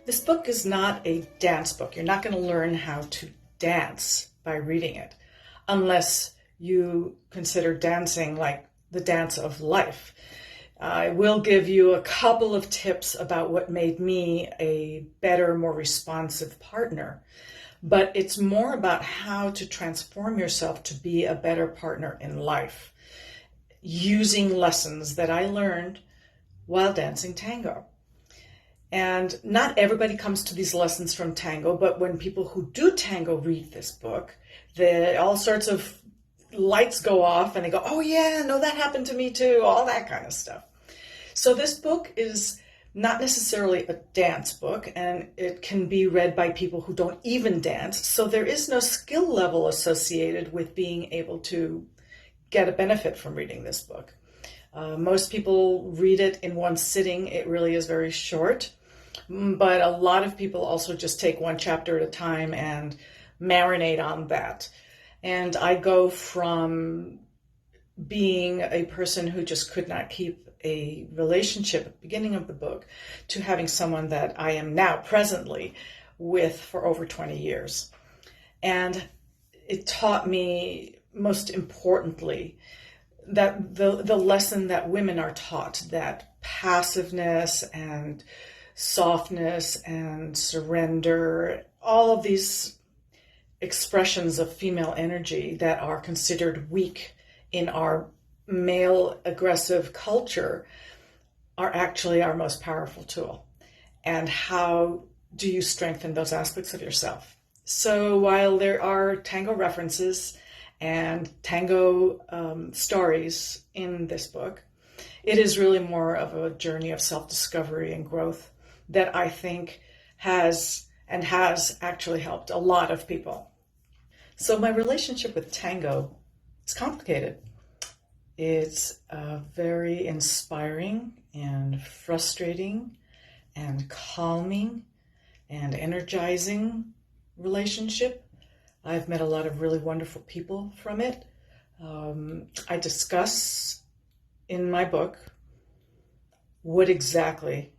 This book is not a dance book. You're not going to learn how to dance by reading it, unless you consider dancing like the dance of life. I will give you a couple of tips about what made me a better, more responsive partner, but it's more about how to transform yourself to be a better partner in life, using lessons that I learned while dancing tango. And not everybody comes to these lessons from tango, but when people who do tango read this book, all sorts of lights go off and they go, oh yeah, no, that happened to me too, all that kind of stuff. So this book is not necessarily a dance book, and it can be read by people who don't even dance. So there is no skill level associated with being able to get a benefit from reading this book. Most people read it in one sitting. It really is very short. But a lot of people also just take one chapter at a time and marinate on that. And I go from being a person who just could not keep a relationship at the beginning of the book to having someone that I am now presently with for over 20 years. And it taught me, most importantly, that the lesson that women are taught, that passiveness and softness and surrender, all of these expressions of female energy that are considered weak in our male aggressive culture, are actually our most powerful tool. And how do you strengthen those aspects of yourself? So while there are tango references and tango stories in this book, it is really more of a journey of self-discovery and growth that I think has actually helped a lot of people. So my relationship with tango is complicated. It's a very inspiring and frustrating and calming and energizing relationship. I've met a lot of really wonderful people from it. I discuss in my book what exactly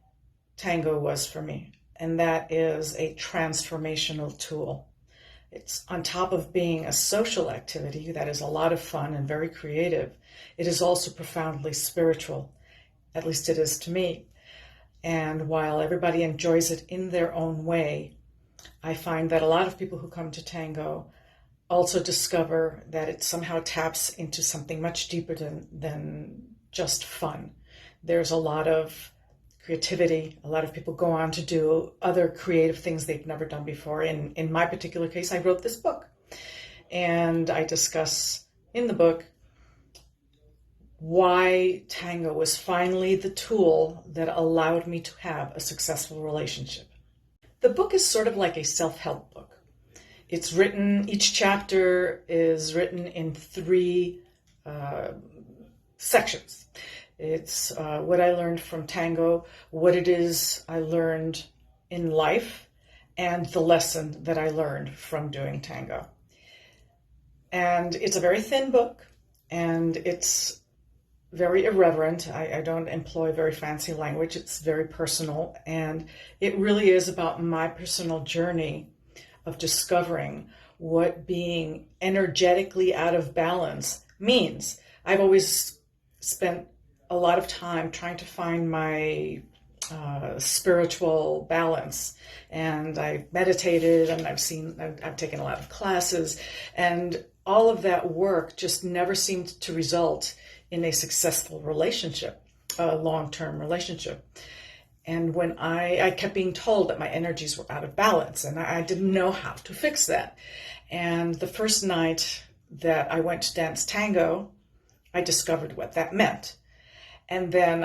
tango was for me, and that is a transformational tool. It's on top of being a social activity that is a lot of fun and very creative. It is also profoundly spiritual, at least it is to me. And while everybody enjoys it in their own way, I find that a lot of people who come to tango also discover that it somehow taps into something much deeper than just fun. There's a lot of creativity. A lot of people go on to do other creative things they've never done before. In my particular case, I wrote this book, and I discuss in the book why tango was finally the tool that allowed me to have a successful relationship. The book is sort of like a self-help book. It's written, each chapter is written in 3 sections. It's what I learned from tango, what it is I learned in life, and the lesson that I learned from doing tango. And it's a very thin book, and it's very irreverent. I don't employ very fancy language. It's very personal, and it really is about my personal journey of discovering what being energetically out of balance means. I've always spent a lot of time trying to find my spiritual balance, and I've meditated, and I've taken a lot of classes, and all of that work just never seemed to result in a successful relationship, a long-term relationship. And when I kept being told that my energies were out of balance, and I didn't know how to fix that. And the first night that I went to dance tango, I discovered what that meant. And then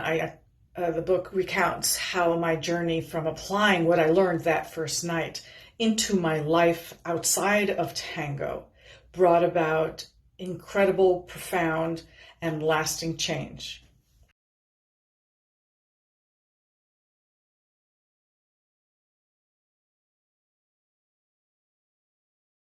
the book recounts how my journey from applying what I learned that first night into my life outside of tango brought about incredible, profound, and lasting change.